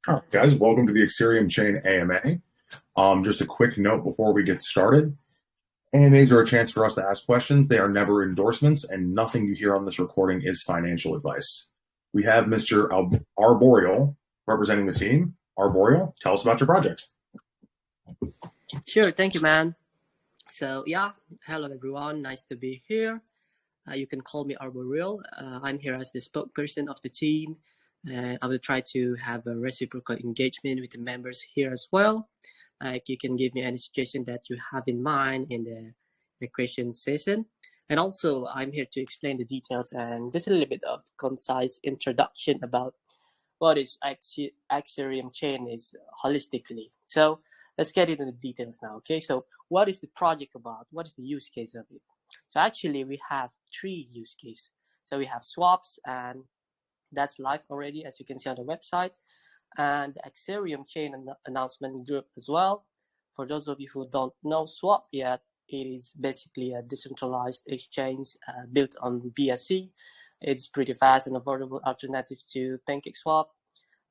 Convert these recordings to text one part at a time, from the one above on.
All right, guys, welcome to the Axerium Chain AMA. Just a quick note before we get started. AMAs are a chance for us to ask questions. They are never endorsements, and nothing you hear on this recording is financial advice. We have Mr. Arboreal representing the team. Arboreal, tell us about your project. Sure, thank you, man. So, hello everyone, nice to be here. You can call me Arboreal. I'm here as the spokesperson of the team, and I will try to have a reciprocal engagement with the members here as well. Like, you can give me any suggestion that you have in mind in the question session. And also, I'm here to explain the details and just a little bit of concise introduction about what is Axerium chain is holistically. So let's get into the details now. Okay, so what is the project about? What is the use case of it? So actually, we have three use cases. So we have swaps, and that's live already, as you can see on the website, and the Axerium chain announcement group as well. For those of you who don't know swap yet, it is basically a decentralized exchange built on BSC. It's pretty fast and affordable alternative to PancakeSwap.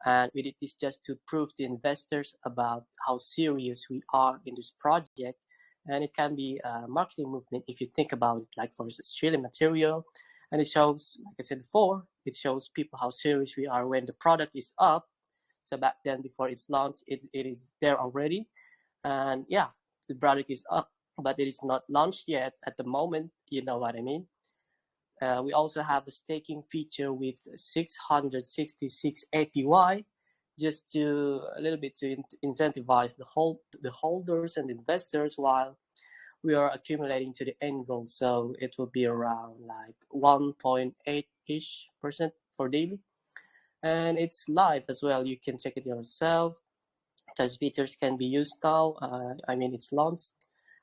And we did this just to prove to investors about how serious we are in this project. And it can be a marketing movement if you think about it, like for instance, shielding material. And it shows, like I said before, it shows people how serious we are when the product is up. So back then, before it's launched, it is there already. And yeah, the product is up, but it is not launched yet at the moment. You know what I mean? We also have a staking feature with 666 APY, just to a little bit to incentivize the holders and investors while we are accumulating to the end goal. So it will be around like 1.8-ish% for daily, and it's live as well. You can check it yourself. Those features can be used now. It's launched,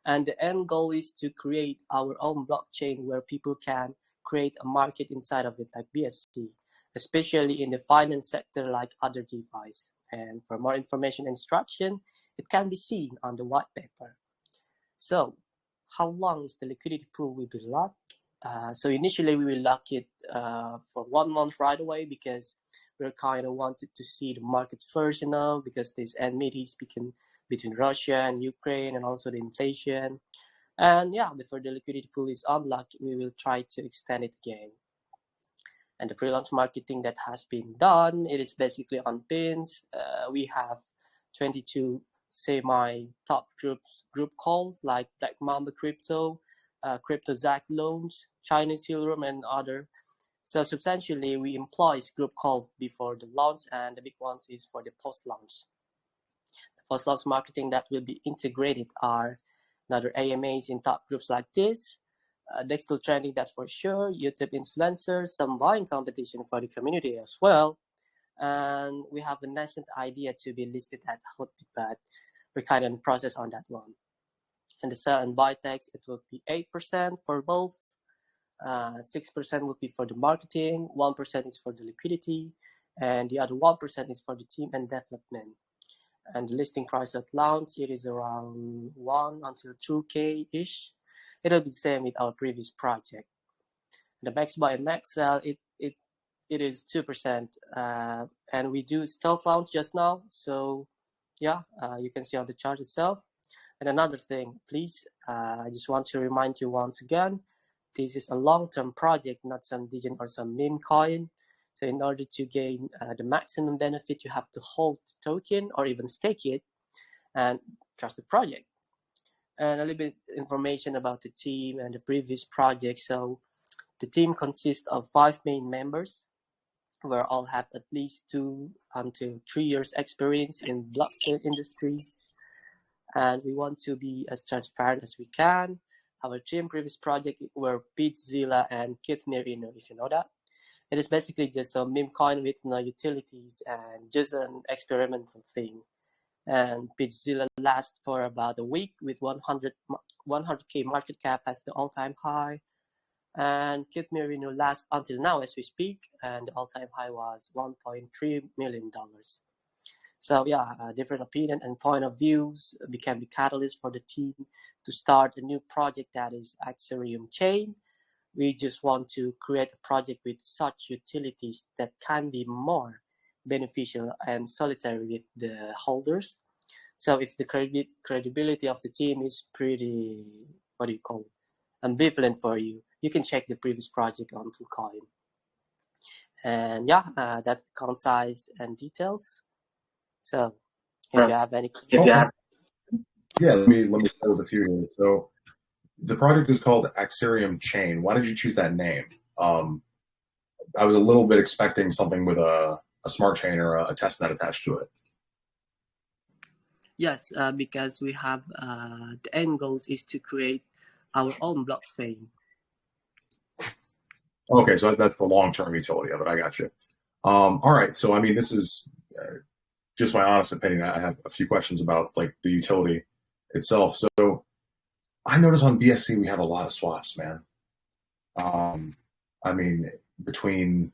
and the end goal is to create our own blockchain where people can create a market inside of it, like BSC, especially in the finance sector, like other DeFi's. And for more information and instruction, it can be seen on the white paper. So, how long is the liquidity pool will be locked? So initially we will lock it for 1 month right away, because we're kind of wanted to see the market first, because there's enmities between Russia and Ukraine, and also the inflation. And yeah, before the liquidity pool is unlocked, we will try to extend it again. And the pre-launch marketing that has been done, it is basically on pins. We have 22 semi-top group calls like Black Mamba Crypto, Crypto Zack Loans, Chinese Silver, and other. So substantially, we employ group calls before the launch, and the big ones is for the post-launch. The post-launch marketing that will be integrated are another AMAs in top groups like this. Next to trending, that's for sure. YouTube influencers, some buying competition for the community as well. And we have a nascent idea to be listed at Hotbit, but we're kind of in the process on that one. And the sell and buy tax, it will be 8% for both. 6% will be for the marketing, 1% is for the liquidity, and the other 1% is for the team and development. And the listing price at launch, it is around 1 until 2K-ish. It'll be the same with our previous project. The max buy and max sell, it is 2%, and we do stealth launch just now. So yeah, you can see on the chart itself. And another thing, please, I just want to remind you once again, this is a long-term project, not some degen or some meme coin. So in order to gain the maximum benefit, you have to hold the token or even stake it and trust the project. And a little bit information about the team and the previous project. So the team consists of 5 main members, who all have at least 2 until 3 years experience in blockchain industries. And we want to be as transparent as we can. Our team previous project were Peachzilla and Kitmirino, if you know that. It is basically just a meme coin with no utilities and just an experimental thing. And Peachzilla lasts for about a week with 100K market cap as the all-time high. And Kitmirino lasts until now as we speak, and the all-time high was $1.3 million. So yeah, different opinion and point of views became the catalyst for the team to start a new project that is Axerium Chain. We just want to create a project with such utilities that can be more beneficial and solitary with the holders. So if the credibility of the team is pretty, what do you call it, ambivalent for you, you can check the previous project on KuCoin. And yeah, that's the concise and details. So if you have any questions. Yeah, let me start with a few here. So the project is called Axerium Chain. Why did you choose that name? I was a little bit expecting something with a smart chain or a testnet attached to it. Yes, because we have the end goals is to create our own blockchain. Okay, so that's the long-term utility of it. I got you. All right, so I mean, this is just my honest opinion. I have a few questions about like the utility itself. So I noticed on BSC we have a lot of swaps, man. I mean, between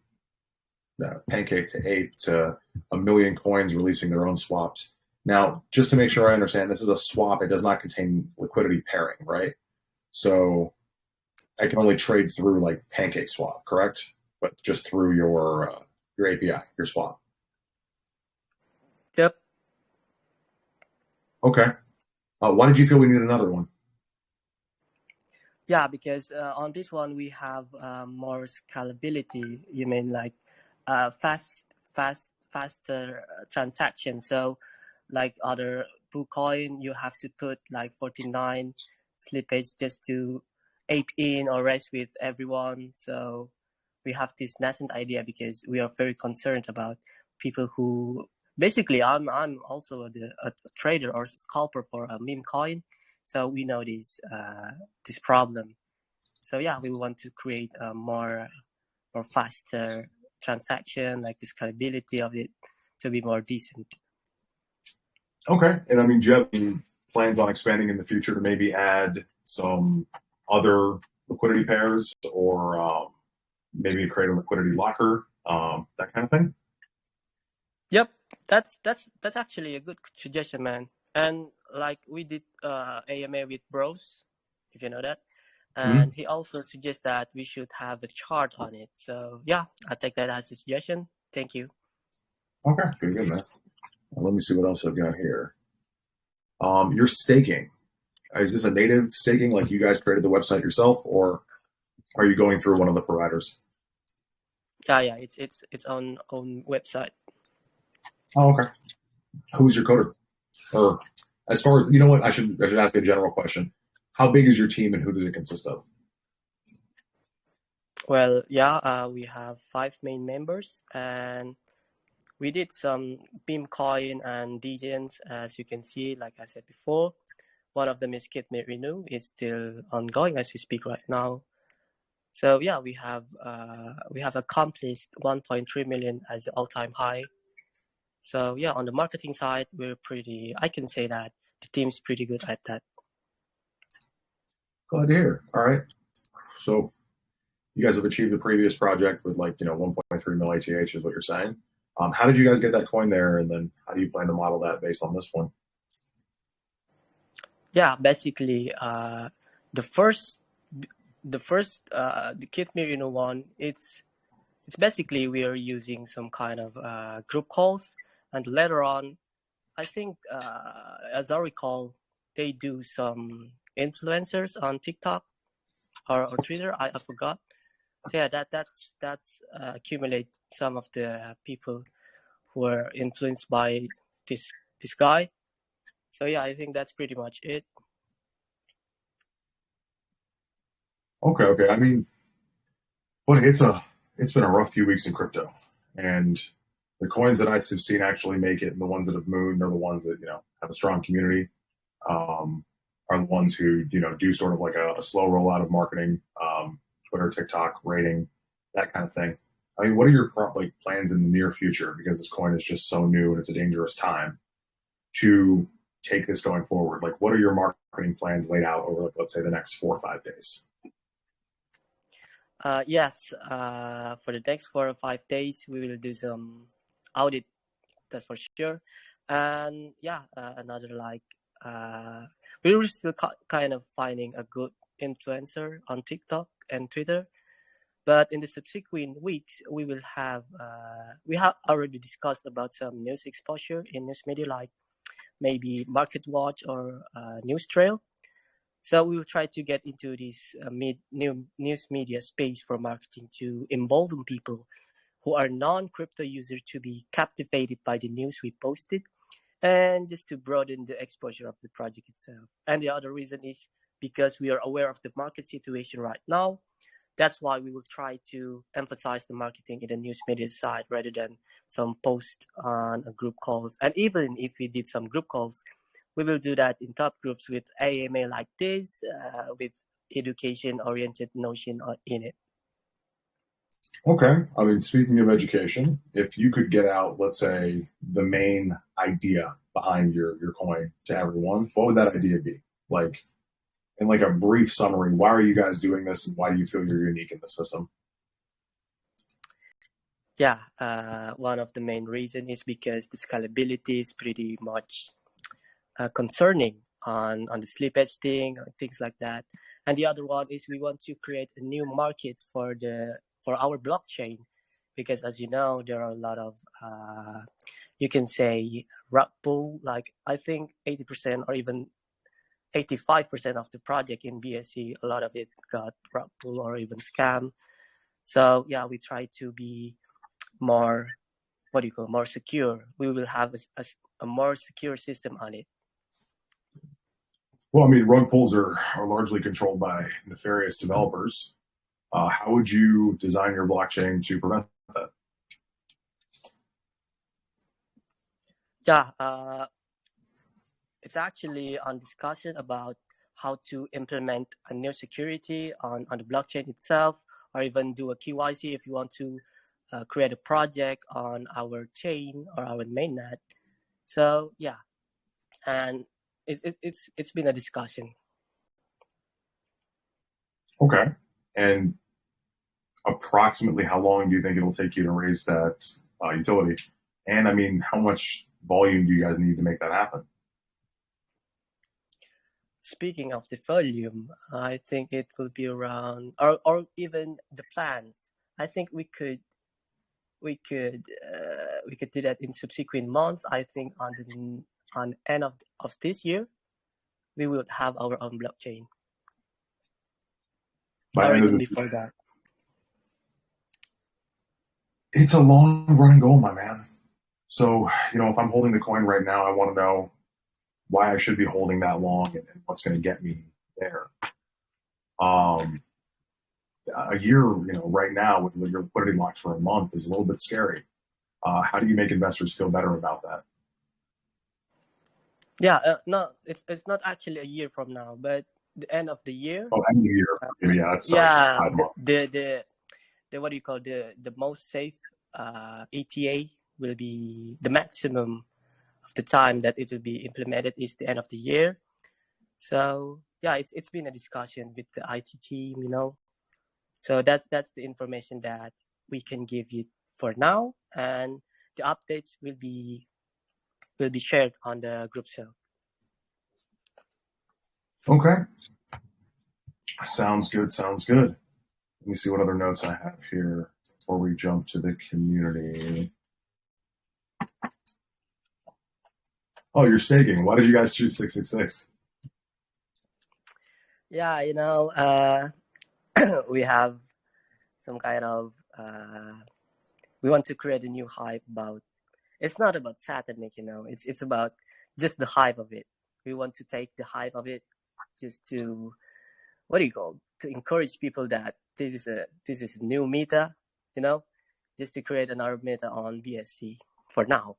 Pancake to Ape to a million coins releasing their own swaps. Now, just to make sure I understand, this is a swap. It does not contain liquidity pairing, right? So I can only trade through like Pancake Swap, correct? But just through your API, your swap. Yep. Okay. Why did you feel we need another one? Yeah, because on this one we have more scalability. You mean like faster transaction. So like other KuCoin, you have to put like 49 slippage just to ape in or rest with everyone. So we have this nascent idea because we are very concerned about people who basically I'm also a trader or scalper for a meme coin. So we know this problem. So yeah, we want to create a more faster transaction, like the scalability of it to be more decent. Okay. And I mean, do you have any plans on expanding in the future to maybe add some other liquidity pairs or maybe create a liquidity locker, that kind of thing? Yep, that's actually a good suggestion, man. And like we did AMA with Bros, if you know that, and he also suggests that we should have a chart on it. So yeah, I take that as a suggestion. Thank you. Okay, good, man. Let me see what else I've got here. Your staking. Is this a native staking, like you guys created the website yourself, or are you going through one of the providers? Yeah, it's own website. Oh, okay. Who's your coder? Or as far as you know, what I should ask a general question. How big is your team, and who does it consist of? Well, yeah, we have 5 main members, and we did some Beamcoin and Degens, as you can see, like I said before. One of them is Kitmate Renew. It's still ongoing as we speak right now. So yeah, we have accomplished 1.3 million as the all-time high. So yeah, on the marketing side, I can say that the team's pretty good at that. Glad to hear. All right. So you guys have achieved the previous project with 1.3 mil ATH is what you're saying. How did you guys get that coin there, and then how do you plan to model that based on this one? Yeah, basically, the first the Kitmate Renew one, it's basically we are using some kind of group calls, and later on, I think as I recall, they do some influencers on TikTok or Twitter. I forgot. So yeah, that's accumulate some of the people who are influenced by this guy. So yeah, I think that's pretty much it. Okay. I mean, but it's been a rough few weeks in crypto, and the coins that I've seen actually make it, and the ones that have mooned are the ones that have a strong community. Are the ones who do sort of like a slow rollout of marketing, Twitter, TikTok, rating, that kind of thing. I mean, what are your plans in the near future? Because this coin is just so new and it's a dangerous time to take this going forward. Like, what are your marketing plans laid out over, let's say, the next 4 or 5 days? Yes, for the next 4 or 5 days, we will do some audit. That's for sure. And yeah, another we were still kind of finding a good influencer on TikTok and Twitter. But in the subsequent weeks, we have already discussed about some news exposure in news media like maybe Market Watch or News Trail. So we will try to get into this new news media space for marketing to embolden people who are non-crypto users to be captivated by the news we posted, and just to broaden the exposure of the project itself. And the other reason is because we are aware of the market situation right now. That's why we will try to emphasize the marketing in the news media side rather than some post on group calls. And even if we did some group calls, we will do that in top groups with AMA like this, with education oriented notion in it. Okay. I mean, speaking of education, if you could get out, let's say, the main idea behind your coin to everyone, what would that idea be? Like, in like a brief summary, why are you guys doing this and why do you feel you're unique in the system? Yeah, one of the main reasons is because the scalability is pretty much concerning on the sleep edge thing, things like that. And the other one is we want to create a new market for our blockchain, because as you know, there are a lot of you can say rug pull. Like I think 80% or even 85% of the project in BSC, a lot of it got rug pull or even scam. So yeah, we try to be more more secure. We will have a more secure system on it. Well, I mean, rug pulls are largely controlled by nefarious developers. How would you design your blockchain to prevent that? Yeah, it's actually on discussion about how to implement a new security on the blockchain itself, or even do a KYC if you want to create a project on our chain or our mainnet. So yeah, and it's been a discussion. Okay. And approximately how long do you think it'll take you to raise that utility? And I mean, how much volume do you guys need to make that happen? Speaking of the volume, I think it will be around, or even the plans. I think we could do that in subsequent months. I think on end of this year, we will have our own blockchain. By Or end of even this, before that. it's a long running goal, my man. So, if I'm holding the coin right now, I want to know why I should be holding that long and what's going to get me there. A year, right now with your liquidity locked for a month is a little bit scary. How do you make investors feel better about that? Yeah, no, it's not actually a year from now, but the end of the year. Oh, end of the year. Yeah, that's Yeah, 5 months. the what do you call the most safe ETA will be the maximum of the time that it will be implemented is the end of the year. So yeah, it's been a discussion with the IT team, So that's the information that we can give you for now, and the updates will be shared on the group cell. Okay. Sounds good. Sounds good. Let me see what other notes I have here before we jump to the community. Oh, you're staking. Why did you guys choose 666? Yeah, we have some kind of we want to create a new hype about. It's not about satanic, It's about just the hype of it. We want to take the hype of it just to to encourage people that this is a new meta, just to create another meta on BSC for now.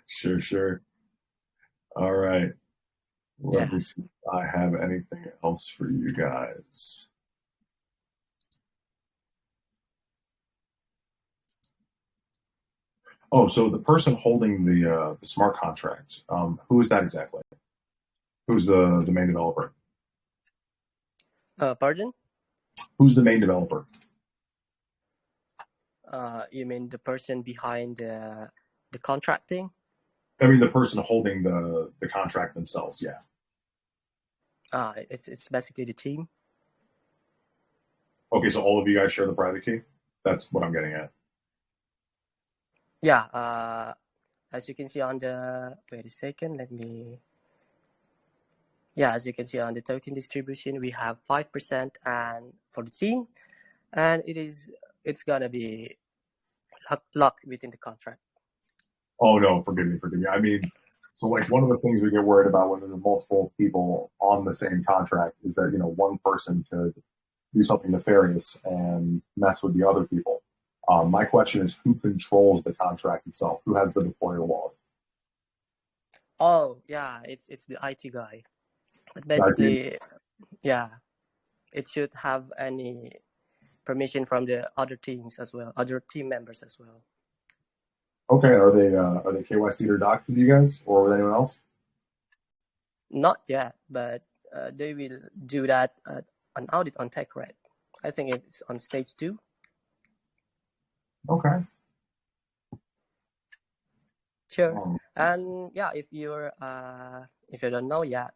Sure. All right. Let Yeah. me see if I have anything else for you guys. Oh, so the person holding the smart contract, who is that exactly? Who's the main developer? Pardon? Who's the main developer? You mean the person behind the contracting? I mean, the person holding the contract themselves. Yeah. It's basically the team. Okay, so all of you guys share the private key? That's what I'm getting at. Yeah, as you can see on the, wait a second, as you can see on the token distribution, we have 5% and for the team, and it's gonna be locked within the contract. Oh no, forgive me. I mean, so like one of the things we get worried about when there's multiple people on the same contract is that one person could do something nefarious and mess with the other people. My question is, who controls the contract itself? Who has the deployable wallet? Oh yeah, it's the IT guy, but IT? basically, yeah, it should have any permission from the other teams as well, other team members as well. Okay, are they KYC or docked with you guys or with anyone else? Not yet, but they will do that an audit on TechRed. I think it's on stage 2. Okay. Sure. And yeah, if you don't know yet,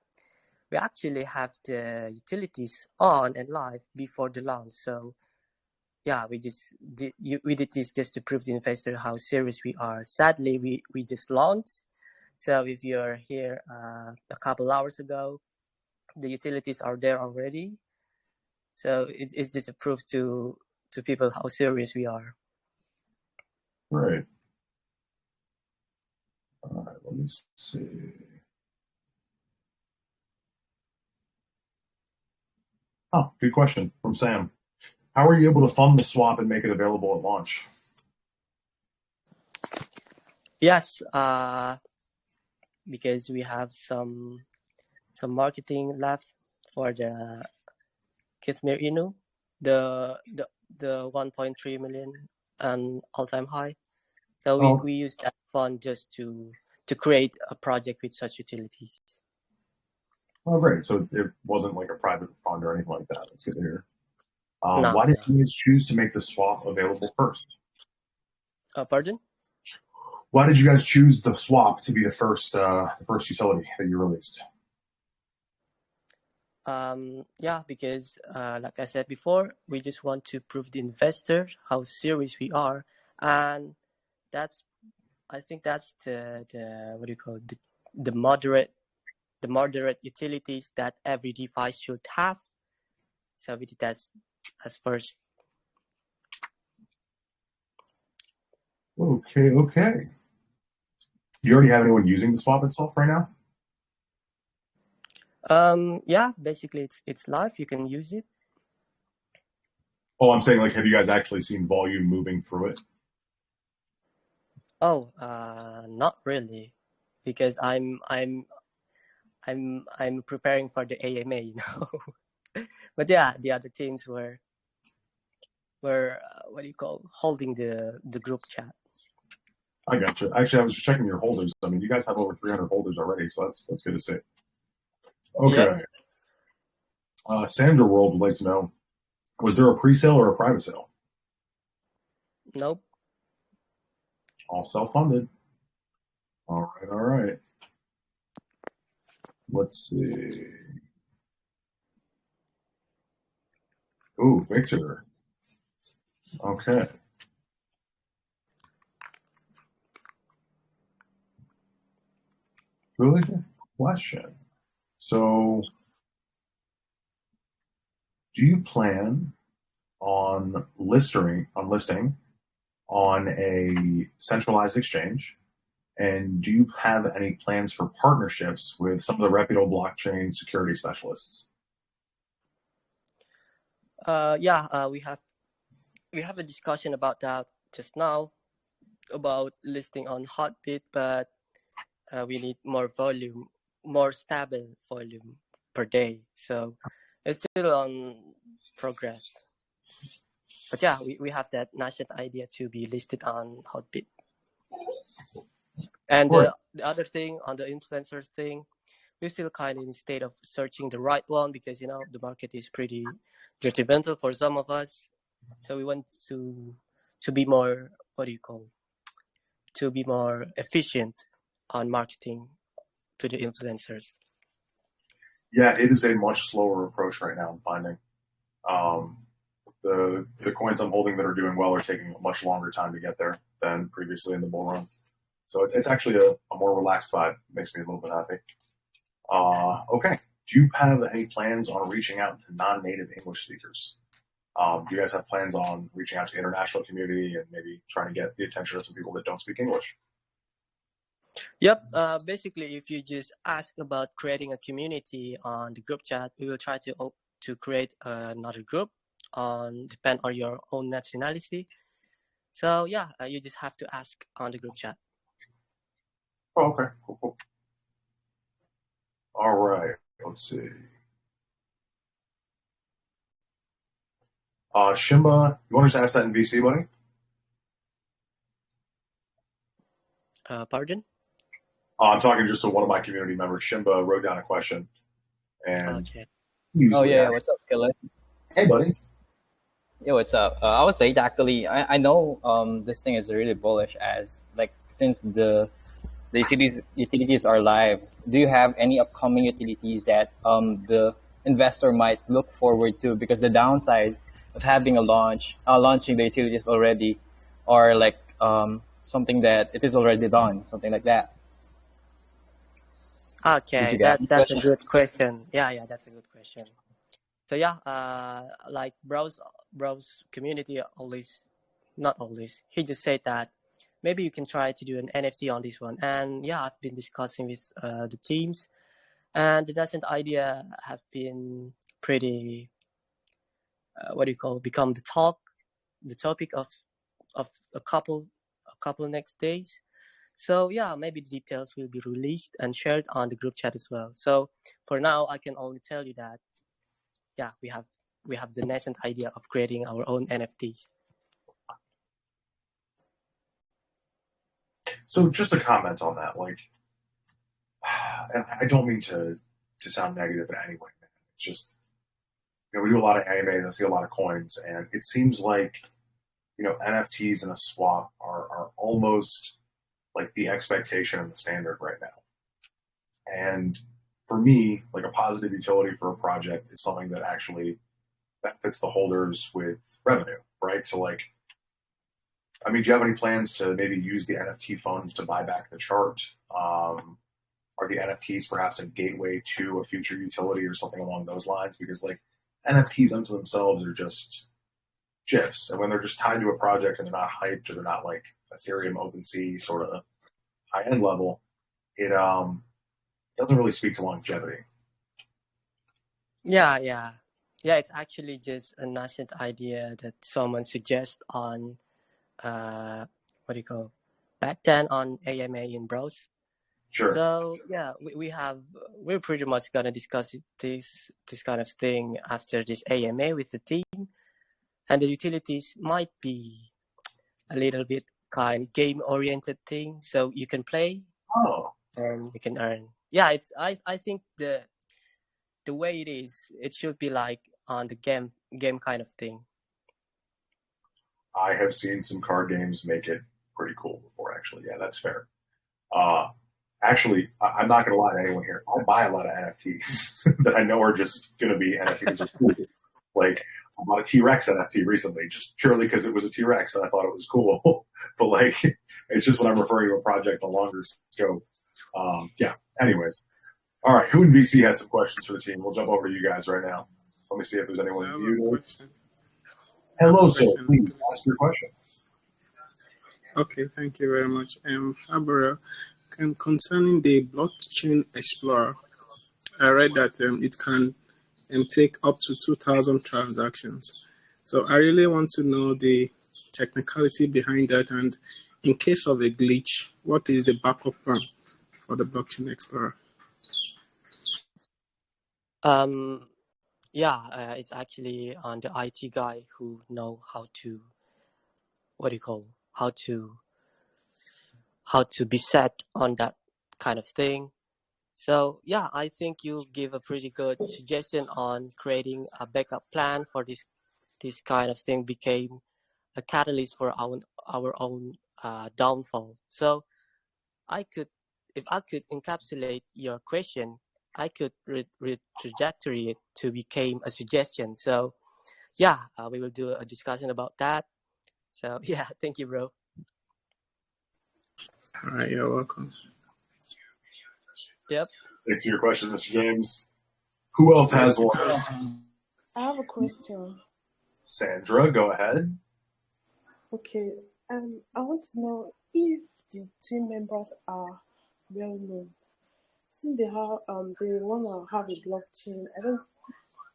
we actually have the utilities on and live before the launch. So yeah, we did this just to prove to the investor how serious we are. Sadly, we just launched. So if you're here a couple hours ago, the utilities are there already. So it's just a proof to people how serious we are. Right. All right, let me see. Oh, good question from Sam. How are you able to fund the swap and make it available at launch? Yes, because we have some marketing left for the Kithmir Inu, the 1.3 million and all-time high. So we use that fund just to create a project with such utilities. Oh, great. So it wasn't like a private fund or anything like that. That's good to hear. No, why did you guys choose to make the swap available first? Pardon? Why did you guys choose the swap to be the first utility that you released? Yeah, because like I said before, we just want to prove the investor how serious we are, and I think that's the what do you call it? The moderate utilities that every device should have. So we did that as first. Okay. Do you already have anyone using the swap itself right now? Yeah, basically it's live. You can use it. Oh, I'm saying, like, have you guys actually seen volume moving through it? Oh, not really, because I'm preparing for the AMA, But yeah, the other teams were what do you call, holding the group chat. I got you. Actually, I was checking your holders. I mean, you guys have over 300 holders already, so that's good to see. Okay. Yep. Sandra World would like to know: was there a pre-sale or a private sale? Nope. All self-funded. All right. Let's see. Ooh, Victor. Okay. Really good question. So, do you plan on listing on a centralized exchange? And do you have any plans for partnerships with some of the reputable blockchain security specialists? We have a discussion about that just now about listing on Hotbit, but we need more volume, more stable volume per day. So it's still on progress. But yeah, we have that nascent idea to be listed on Hotbit. And the other thing on the influencers thing, we're still kind of in a state of searching the right one because, the market is pretty judgmental for some of us. So we want to be more, to be more efficient on marketing to the influencers. Yeah, it is a much slower approach right now, I'm finding. the coins I'm holding that are doing well are taking a much longer time to get there than previously in the bull run. So it's actually a more relaxed vibe. It makes me a little bit happy. Okay. Do you have any plans on reaching out to non-native English speakers? Do you guys have plans on reaching out to the international community and maybe trying to get the attention of some people that don't speak English? Yep. Basically, if you just ask about creating a community on the group chat, we will try to create another group on depend on your own nationality. So yeah, you just have to ask on the group chat. Oh, okay. Cool. All right. Let's see. Shimba, you want to just ask that in VC, buddy? Pardon? I'm talking just to one of my community members. Shimba wrote down a question, and Okay. Oh yeah, what's up, Killer? Hey, buddy. Yeah, what's up? I was late actually. I know this thing is really bullish as like since the utilities are live. Do you have any upcoming utilities that the investor might look forward to? Because the downside of having a launching the utilities already, or like something that it is already done, something like that. Did Okay, you get that's a good question. Yeah, that's a good question. So yeah, like browse community always, not always. He just said that maybe you can try to do an NFT on this one. And yeah, I've been discussing with the teams, and the nascent idea have been pretty what do you call become the topic of a couple next days. So yeah, maybe the details will be released and shared on the group chat as well. So for now, I can only tell you that yeah, we have the nascent idea of creating our own NFTs. So just a comment on that, like, and I don't mean to sound negative in any way, man. It's just, we do a lot of AMA and I see a lot of coins, and it seems like, NFTs and a swap are almost like the expectation and the standard right now. And for me, like a positive utility for a project is something that actually benefits the holders with revenue, right? So like, do you have any plans to maybe use the NFT funds to buy back the chart? Are the NFTs perhaps a gateway to a future utility or something along those lines? Because like NFTs unto themselves are just GIFs, and when they're just tied to a project and they're not hyped or they're not like Ethereum, OpenSea sort of high end level, it doesn't really speak to longevity. Yeah. It's actually just a nascent idea that someone suggests on what do you call back then on AMA in Browse. Sure. So yeah, we're pretty much gonna discuss this kind of thing after this AMA with the team, and the utilities might be a little bit kind game oriented thing, so you can play and you can earn. Yeah, it's I think the way it is, it should be like on the game kind of thing. I have seen some card games make it pretty cool before, actually. Yeah, that's fair. Actually, I'm not going to lie to anyone here. I buy a lot of NFTs that I know are just going to be NFTs. Like, I bought a T-Rex NFT recently, just purely because it was a T-Rex and I thought it was cool. But like, it's just when I'm referring to a project on a longer scope. Yeah. Anyways, all right. Who in VC has some questions for the team? We'll jump over to you guys right now. Let me see if there's anyone in view. Hello, sir. Please ask your question. Okay, thank you very much. Abra, concerning the blockchain explorer, I read that it can take up to 2,000 transactions. So I really want to know the technicality behind that, and in case of a glitch, what is the backup plan for the blockchain explorer? It's actually on the IT guy who know how to how to be set on that kind of thing. So yeah, I think you give a pretty good suggestion on creating a backup plan for this kind of thing became a catalyst for our own downfall. So if I could encapsulate your question, I could trajectory it to become a suggestion. So yeah, we will do a discussion about that. So yeah, thank you, bro. All right, you're welcome. Yep. Thanks for your question, Mr. James. Who else has Yes, one? yes. I have a question. Sandra, go ahead. Okay, I want to know if the team members are well known. Since they wanna have a blockchain. I don't.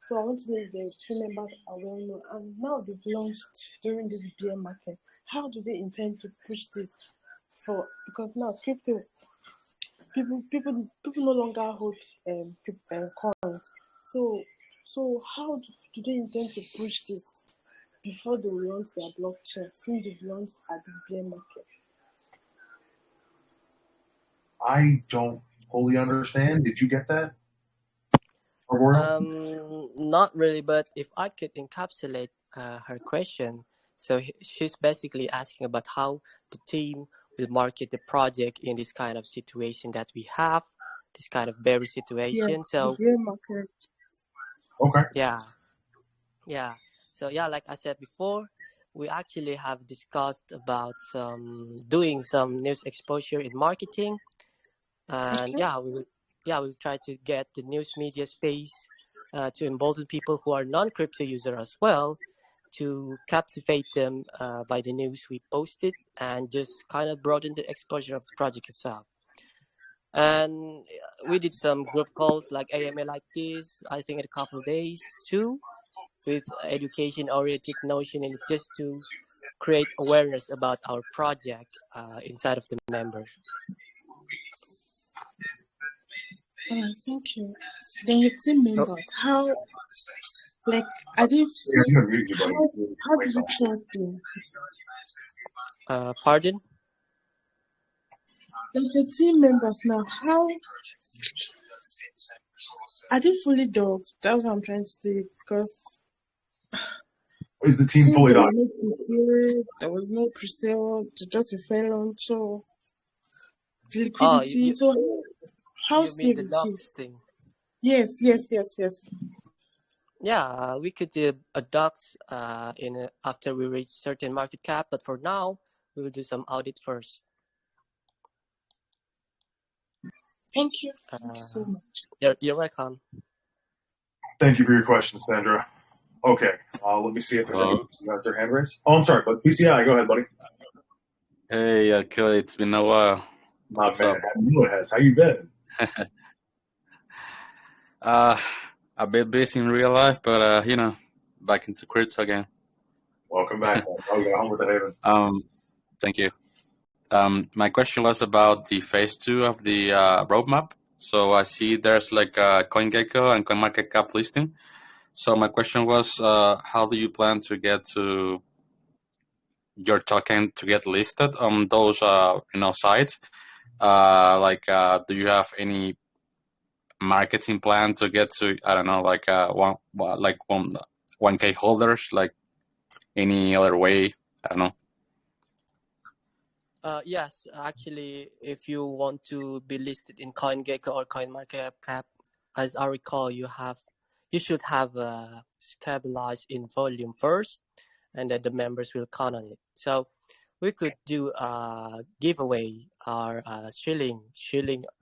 So I want to know if the team members are well known. And now they've launched during this bear market. How do they intend to push this for? Because now crypto people no longer hold coins. So how do they intend to push this before they launch their blockchain since they've launched at the bear market? I don't fully understand. Did you get that, Aurora? Not really, but if I could encapsulate her question, so she's basically asking about how the team will market the project in this kind of situation that we have, this kind of berry Yeah, situation. the So bear market. Okay. yeah, yeah. So yeah, like I said before, we actually have discussed about doing some news exposure in marketing, and Okay. we'll try to get the news media space to embolden people who are non-crypto user as well, to captivate them by the news we posted, and just kind of broaden the exposure of the project itself. And we did some group calls like AMA like this, I think in a couple of days too, with education oriented notion, and just to create awareness about our project inside of the members. All right, thank you. Then your team So, members, how like are they Yeah, I'm gonna mute you, buddy. how do you trust them? pardon? Like the team members now, how are they fully dogs? That's what I'm trying to say. Because Is the team since fully there was no pre-sale to just a felon, so the Oh, liquidity. So how you mean safe the it docs is? thing? Yes, yes, yes, yes. Yeah, we could do a docs after we reach certain market cap, but for now, we will do some audit first. Thank you. Thank you so much. You're welcome. Thank you for your question, Sandra. Okay, let me see if there's anyone who has their hand raised. Oh, I'm sorry, but PCI, go ahead, buddy. Hey, Kelly, it's been a while. My What's man, up? I knew it has. How you been? A bit busy in real life, but back into crypto again. Welcome back. Oh, you got home with the Haven. Thank you. My question was about the phase 2 of the roadmap. So I see there's like a CoinGecko and CoinMarketCap listing. So my question was, how do you plan to get to your token to get listed on those sites? Do you have any marketing plan to get to, I don't know, like 1K holders, like any other way? I don't know. Yes, actually, if you want to be listed in CoinGecko or CoinMarketCap, as I recall, you should have stabilized in volume first, and then the members will count on it. So we could do a giveaway or a shilling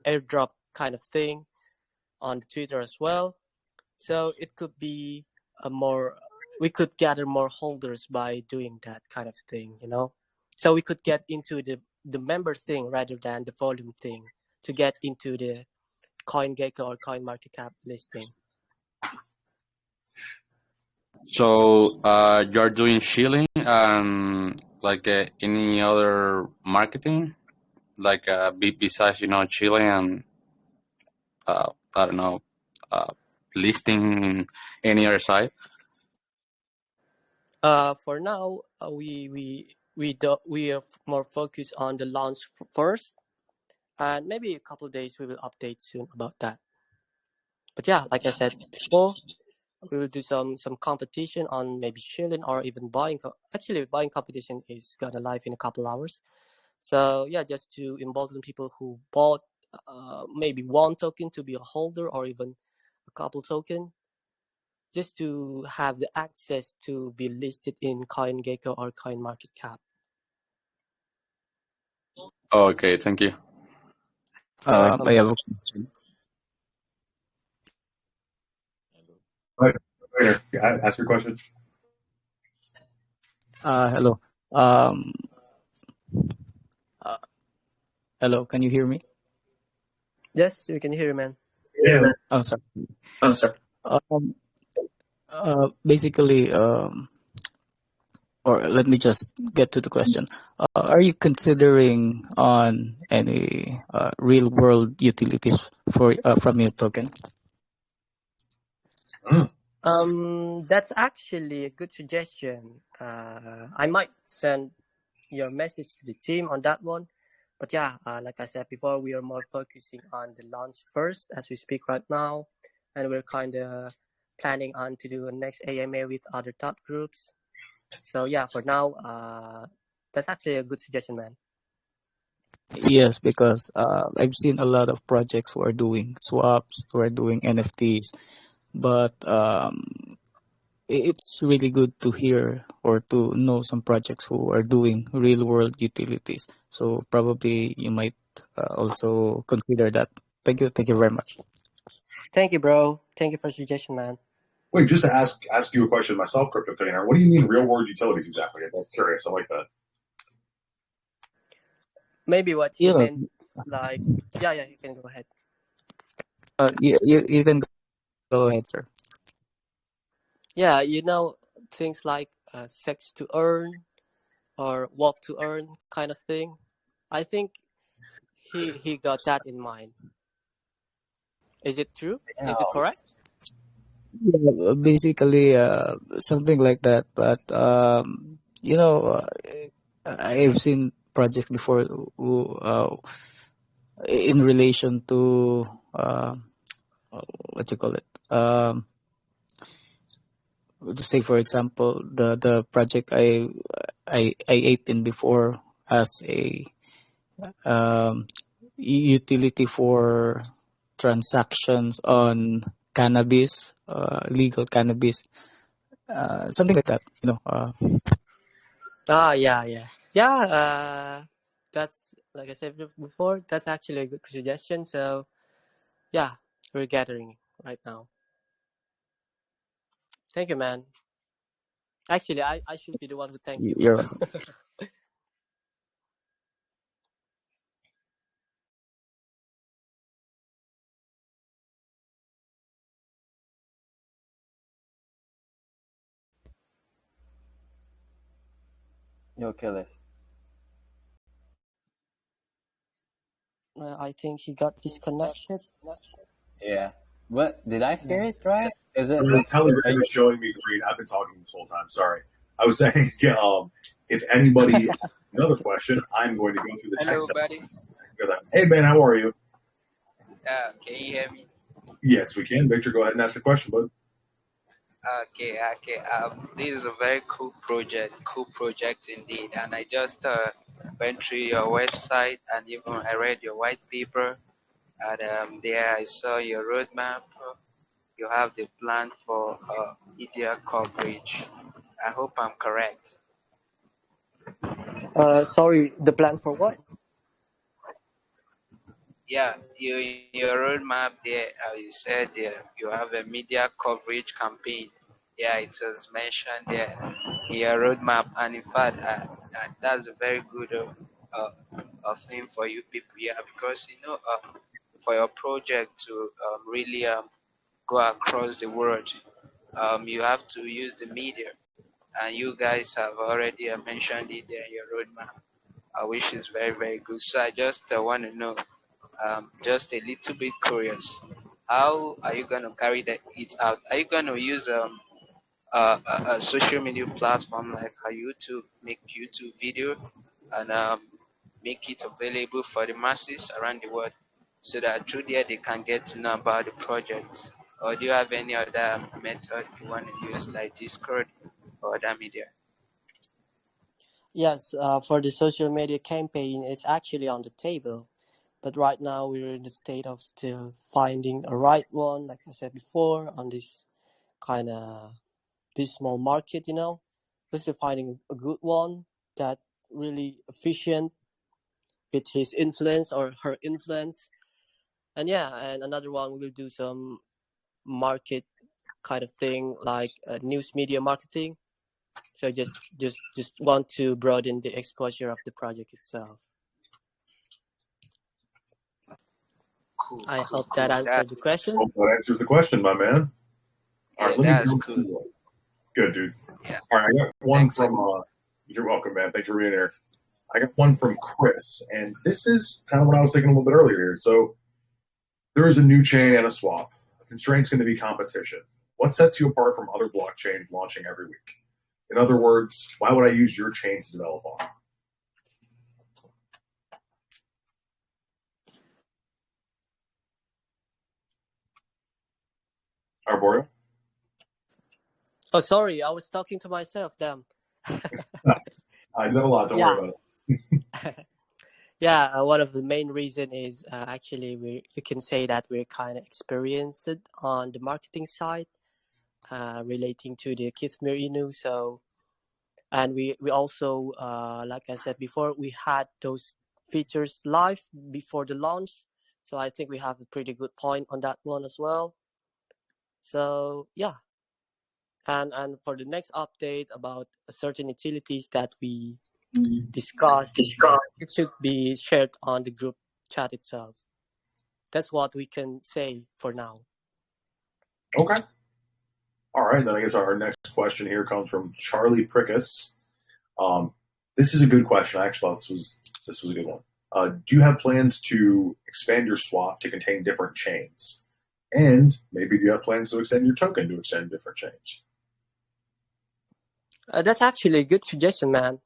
airdrop kind of thing on Twitter as well. So it could be we could gather more holders by doing that kind of thing, So we could get into the member thing rather than the volume thing to get into the CoinGecko or CoinMarketCap listing. So you're doing shilling and like any other marketing, like besides shilling and I don't know, listing in any other site. For now, we are more focused on the launch first, and maybe a couple of days we will update soon about that. But yeah, like I said before, we will do some competition on maybe shilling or even buying. Actually, buying competition is gonna live in a couple hours. So yeah, just to embolden people who bought maybe one token to be a holder or even a couple token. just to have the access to be listed in CoinGecko or CoinMarketCap. Oh, okay, thank you. You're welcome. I have a question. Later, ask your question. Hello. Hello. Can you hear me? Yes, we can hear you, man. Yeah. Oh, sorry. Um, Basically, or let me just get to the question. Are you considering on any real world utilities for from your token? That's actually a good suggestion. I might send your message to the team on that one. But yeah, like I said before, we are more focusing on the launch first as we speak right now, and we're kind of planning on to do a next AMA with other top groups. So yeah, for now, that's actually a good suggestion, man. Yes, because I've seen a lot of projects who are doing swaps, who are doing NFTs, but it's really good to hear or to know some projects who are doing real world utilities. So probably you might also consider that. Thank you. Thank you very much. Thank you, bro. Thank you for the suggestion, man. Wait, just to ask you a question myself, Crypto Billionaire. What do you mean real world utilities exactly? I'm curious. I like that. Maybe what he You know, meant, like, yeah, you can go ahead. you can go ahead, sir. Yeah, things like sex to earn or walk to earn kind of thing. I think he got that in mind. Is it true? Is it correct? Yeah, basically, something like that. But I've seen projects before who, in relation to what you call it. Say for example, the project I ate in before as a utility for transactions on cannabis, legal cannabis, something like that. Yeah. That's like I said before. That's actually a good suggestion. So yeah, we're gathering right now. Thank you, man. Actually, I should be the one who thank you. You're Yo, Killis. I think he got disconnected. Yeah. What did I hear it right? Is it? Telegram is showing me green. I've been talking this whole time. Sorry. I was saying, if anybody another question, I'm going to go through the Hello, text. buddy. Hey, man, how are you? Can you hear me? Yes, we can. Victor, go ahead and ask a question, bud. Okay. This is a very cool project indeed. And I just went through your website and even I read your white paper. And there I saw your roadmap. You have the plan for media coverage. I hope I'm correct. Sorry, the plan for what? Yeah, your roadmap there, you said there you have a media coverage campaign. Yeah, it was mentioned there in your roadmap, and in fact, that's a very good thing for you people. Yeah, because for your project to really go across the world, you have to use the media, and you guys have already mentioned it there in your roadmap, which is very very good. So I just want to know, just a little bit curious. How are you going to carry it out? Are you going to use a social media platform like a YouTube, make YouTube video and make it available for the masses around the world so that through there they can get to know about the projects? Or do you have any other method you want to use like Discord or other media? Yes, for the social media campaign, it's actually on the table. But right now, we're in the state of still finding a right one, like I said before, on this kind of this small market, just finding a good one that really efficient with his influence or her influence. And and another one we will do some market kind of thing like news media marketing. So just want to broaden the exposure of the project itself. Cool, I cool, hope that cool. answered the question. Hope that answers the question, my man. All right, let me That's jump cool. to good, dude. Yeah. All right, I got one Thanks, from. You're welcome, man. Thank you for being here. I got one from Chris, and this is kind of what I was thinking a little bit earlier here. So there is a new chain and a swap. The constraint's going to be competition. What sets you apart from other blockchains launching every week? In other words, why would I use your chain to develop on? Arborio? Oh, sorry, I was talking to myself. Damn. I did that a lot. Don't worry about it. One of the main reason is actually you can say that we're kind of experienced on the marketing side relating to the Kithmir Inu. So, and we also, like I said before, we had those features live before the launch. So I think we have a pretty good point on that one as well. So yeah, and for the next update about certain utilities that we discussed, it should be shared on the group chat itself. That's what we can say for now. Okay. All right, then I guess our next question here comes from Charlie Prickus. This is a good question. I actually thought this was a good one. Do you have plans to expand your swap to contain different chains? And maybe do you have plans to extend your token to extend different chains? That's actually a good suggestion, man.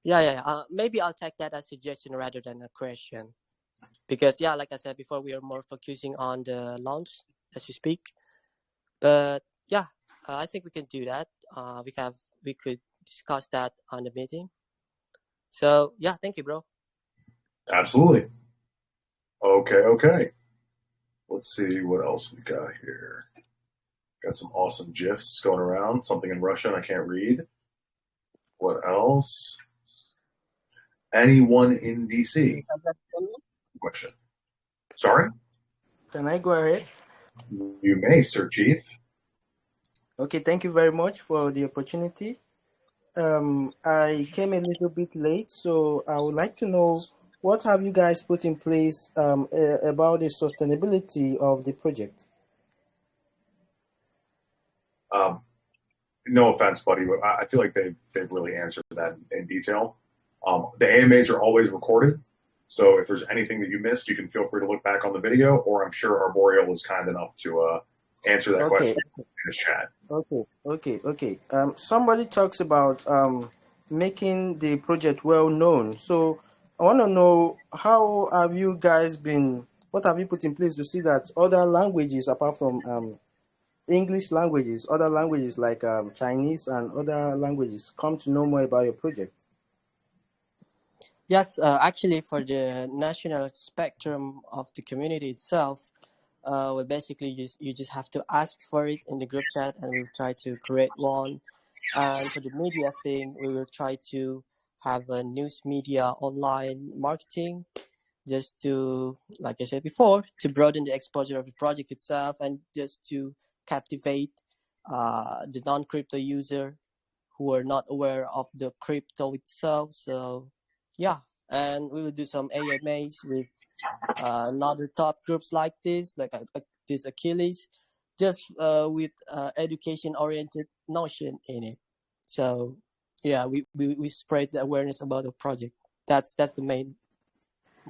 Yeah. Maybe I'll take that as a suggestion rather than a question. Because, like I said before, we are more focusing on the launch as we speak. But, I think we can do that. We could discuss that on the meeting. So, thank you, bro. Absolutely. Okay. Let's see what else we got here. Got some awesome GIFs going around. Something in Russian I can't read. What else? Anyone in DC? Question. Sorry? Can I go ahead? You may, Sir Chief. Okay, thank you very much for the opportunity. I came a little bit late, so I would like to know what have you guys put in place about the sustainability of the project? No offense, buddy, but I feel like they've really answered that in detail. The AMAs are always recorded, so if there's anything that you missed, you can feel free to look back on the video, or I'm sure Arboreal was kind enough to answer that question in his chat. Okay. Somebody talks about making the project well known. So I want to know what have you put in place to see that other languages apart from English languages, other languages like Chinese and other languages come to know more about your project? Yes, actually, for the national spectrum of the community itself, basically, you just have to ask for it in the group chat, and we'll try to create one. And for the media thing, we will try to have a news media online marketing, just to, like I said before, to broaden the exposure of the project itself, and just to captivate the non-crypto user who are not aware of the crypto itself. So, and we will do some AMAs with another top groups like this Achilles, just with education-oriented notion in it. So, we spread the awareness about the project. That's the main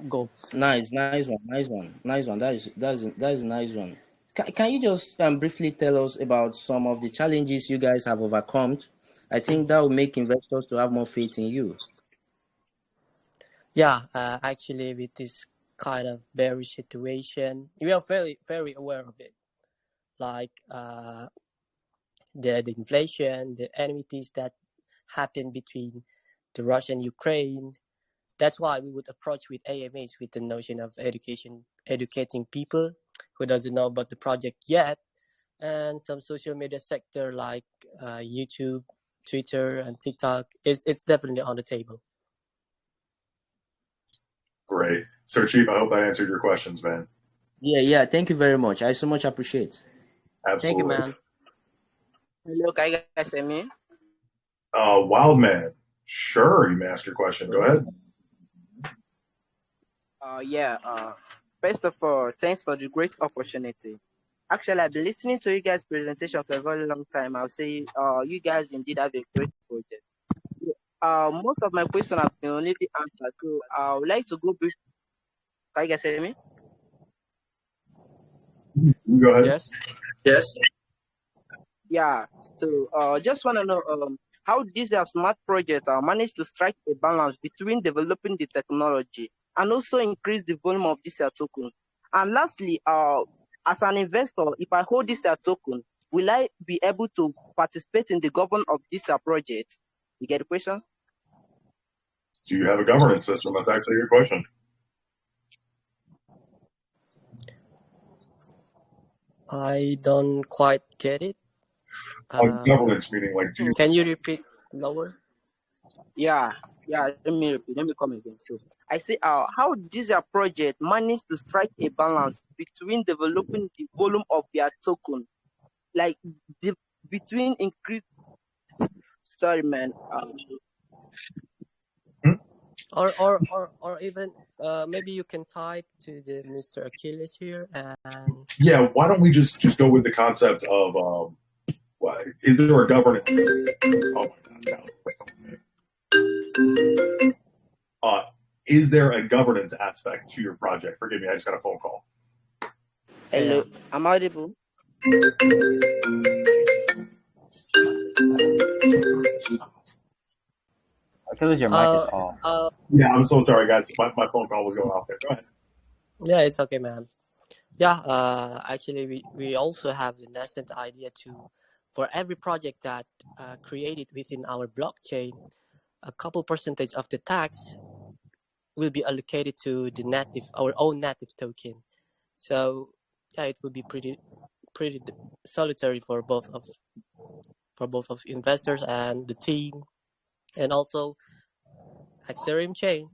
goal. Nice one. That is a nice one. Can you just briefly tell us about some of the challenges you guys have overcome? I think that will make investors to have more faith in you. Actually, with this kind of bearish situation, we are very, very aware of it. Like the inflation, the enmities that happen between the Russia and Ukraine. That's why we would approach with AMAs with the notion of educating people who doesn't know about the project yet, and some social media sector like YouTube, Twitter, and TikTok. It's definitely on the table. Great. So, Chief, I hope that answered your questions, man. Yeah. Thank you very much. I so much appreciate. Absolutely. Thank you, man. Hello, can you guys hear me? Wild man. Sure, you may ask your question. Go ahead. First of all, thanks for the great opportunity. Actually, I've been listening to you guys' presentation for a very long time. I'll say, you guys indeed have a great project. Most of my questions have been already answered, so I would like to go brief. Can you guys hear me? Go ahead. Yes. Yeah. So, just want to know how these smart projects managed to strike a balance between developing the technology and also increase the volume of this token. And lastly, as an investor, if I hold this token, will I be able to participate in the governance of this project? You get the question? Do you have a governance system? That's actually a good question. I don't quite get it. Governance meaning like, do you? Can you repeat lower? Yeah. Let me repeat. Let me come again. So I say, how this project managed to strike a balance between developing the volume of their token, like between increase. Sorry, man. Or even maybe you can type to the Mr. Achilles here and Yeah. Why don't we just go with the concept of is there a governance? Oh my God! No. Is there a governance aspect to your project? Forgive me, I just got a phone call. Hello, I'm audible. Achilles, your mic is off. Yeah, I'm so sorry, guys. My phone call was going off there. Go ahead. Yeah, it's okay, man. Yeah, actually, we also have the nascent idea for every project that created within our blockchain, a couple percentage of the tax will be allocated to our own native token. So yeah, it will be pretty solitary for both of investors and the team, and also Axerium chain.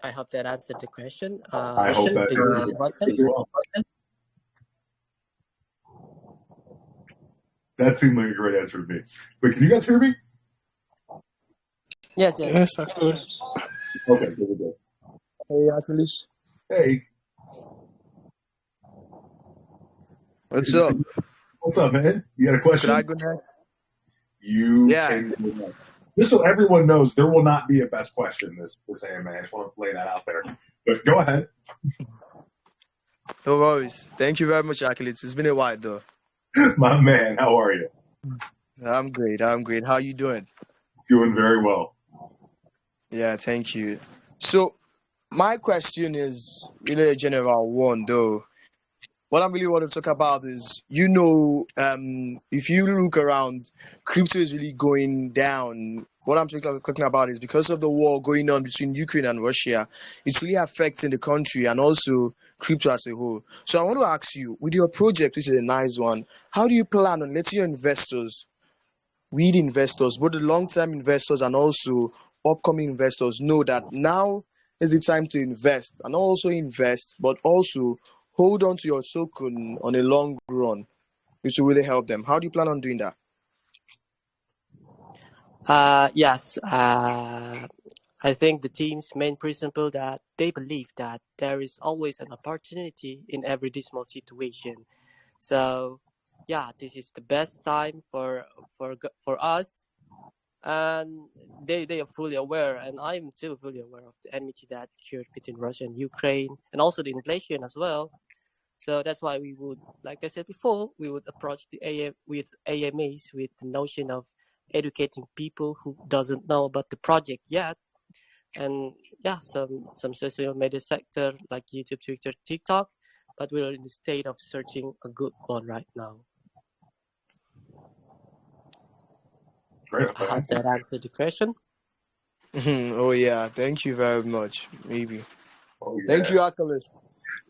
I hope that answered the question. I hope that as well. That seemed like a great answer to me. Wait, can you guys hear me? Yes, I could. Okay, good. Hey, Achilles. Hey. What's up? What's up, man? You got a question? Could I go next? Can go next. Just so everyone knows, there will not be a best question this AMA. I just want to lay that out there. But go ahead. No worries. Thank you very much, Achilles. It's been a while, though. My man, how are you? I'm great. How are you doing? Doing very well. Yeah, thank you. So, my question is really a general one, though. What I really want to talk about is, if you look around, crypto is really going down. What I'm talking about is because of the war going on between Ukraine and Russia, it's really affecting the country and also crypto as a whole. So I want to ask you, with your project, which is a nice one, how do you plan on letting your investors, both the long-term investors and also upcoming investors, know that now is the time to invest, and also invest, but also hold on to your token on a long run, which will really help them? How do you plan on doing that? Yes. I think the team's main principle that they believe that there is always an opportunity in every dismal situation. So, yeah, this is the best time for us, and they are fully aware, and I'm too fully aware of the enmity that occurred between Russia and Ukraine, and also the inflation as well. So that's why we would, like I said before, we would approach the AMAs with the notion of educating people who doesn't know about the project yet, and yeah, some social media sector like YouTube, Twitter, TikTok, but we're in the state of searching a good one right now. Great. I hope that answered the question. Oh yeah, thank you very much. Maybe. Oh, yeah. Thank you, Achilles.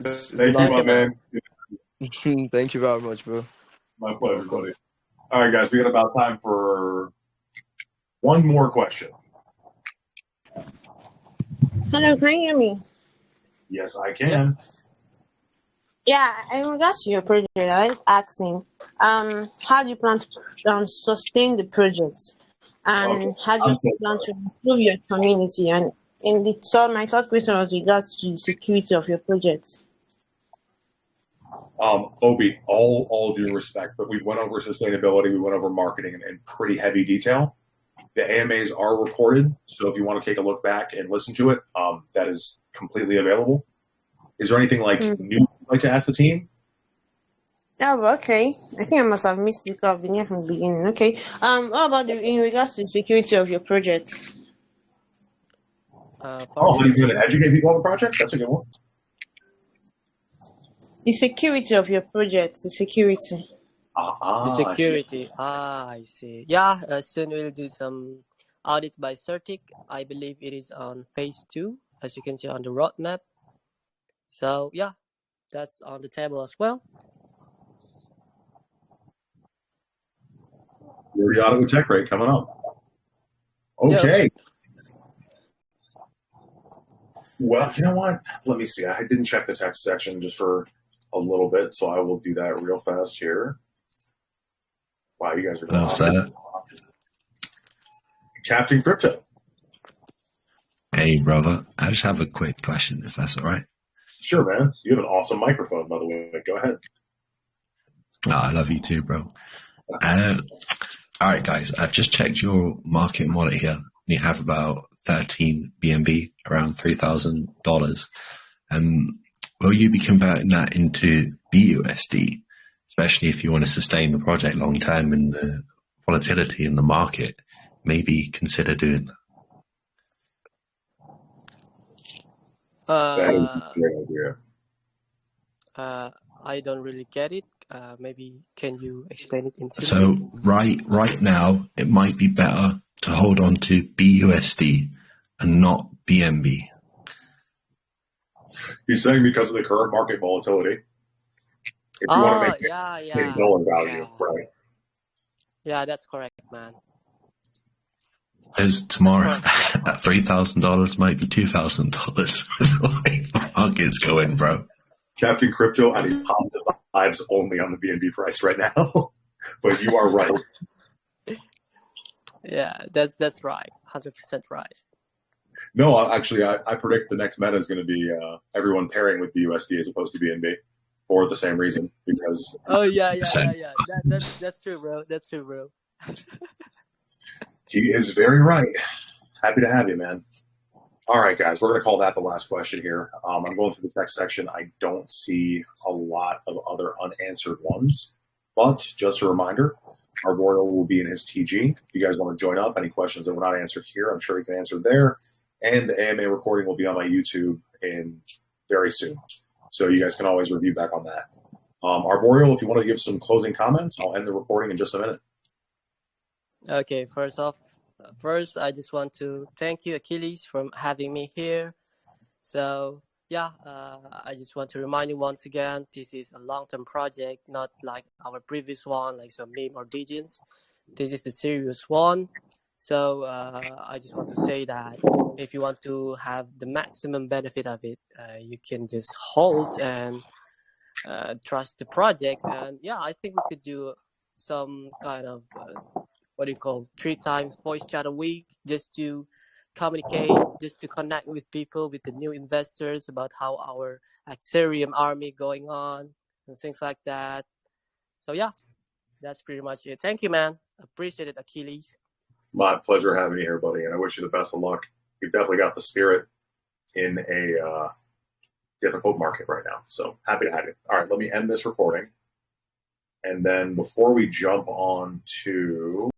It's Thank you, my man. Thank you very much, bro. My pleasure, buddy. All right, guys, we got about time for one more question. Hello, can you hear me? Yes, I can. Yes. Yeah, in regards to your project, I was asking, how do you plan to sustain the project, Okay, and how do I'm you so plan sorry. to improve your community? And my third question was regards to the security of your project. Obi, all due respect, but we went over sustainability, we went over marketing in pretty heavy detail. The AMAs are recorded, so if you want to take a look back and listen to it, that is completely available. Is there anything new you'd like to ask the team? Yeah, but okay. I think I must have missed it because I've been here from the beginning. Okay. What about in regards to the security of your project? How are you going to educate people on the project? That's a good one. The security of your project, the security. The security. I see. Yeah, soon we'll do some audit by CERTIC. I believe it is on phase 2, as you can see on the roadmap. So yeah, that's on the table as well. You're the audit with Tech Rate coming up. Okay. Yep. Well, you know what? Let me see. I didn't check the text section just for a little bit, so I will do that real fast here. Wow, you guys are going Captain Crypto. Hey, brother. I just have a quick question, if that's all right. Sure, man. You have an awesome microphone, by the way. Go ahead. Oh, I love you too, bro. All right, guys. I've just checked your market wallet here. You have about 13 BNB, around $3,000. Will you be converting that into BUSD, especially if you want to sustain the project long term and the volatility in the market? Maybe consider doing that. That is a great idea. I don't really get it. Maybe can you explain it in simple? So right now, it might be better to hold on to BUSD and not BNB. He's saying because of the current market volatility. If you want to make dollar value, right? Yeah, that's correct, man. As tomorrow, that $3,000 might be $2,000 with the way the market's going, bro. Captain Crypto, I need positive vibes only on the BNB price right now. But you are right. Yeah, that's right. 100% right. No, actually, I predict the next meta is going to be everyone pairing with BUSD as opposed to BNB for the same reason. Because yeah. That's true, bro. That's true, bro. He is very right. Happy to have you, man. All right, guys, we're going to call that the last question here. I'm going through the text section. I don't see a lot of other unanswered ones, but just a reminder, Arboreal will be in his TG. If you guys want to join up, any questions that were not answered here, I'm sure you can answer there. And the AMA recording will be on my YouTube very soon. So you guys can always review back on that. Arboreal, if you want to give some closing comments, I'll end the recording in just a minute. Okay, first, I just want to thank you, Achilles, for having me here. So, yeah, I just want to remind you once again, this is a long-term project, not like our previous one, like some meme or digits. This is the serious one. So, I just want to say that if you want to have the maximum benefit of it, you can just hold and trust the project. And, yeah, I think we could do some kind of... 3 times voice chat a week, just to communicate, just to connect with people, with the new investors about how our Axerium army going on and things like that. So yeah, that's pretty much it. Thank you, man. Appreciate it, Achilles. My pleasure having you here, buddy, and I wish you the best of luck. You've definitely got the spirit in a difficult market right now. So happy to have you. All right, let me end this recording. And then before we jump on to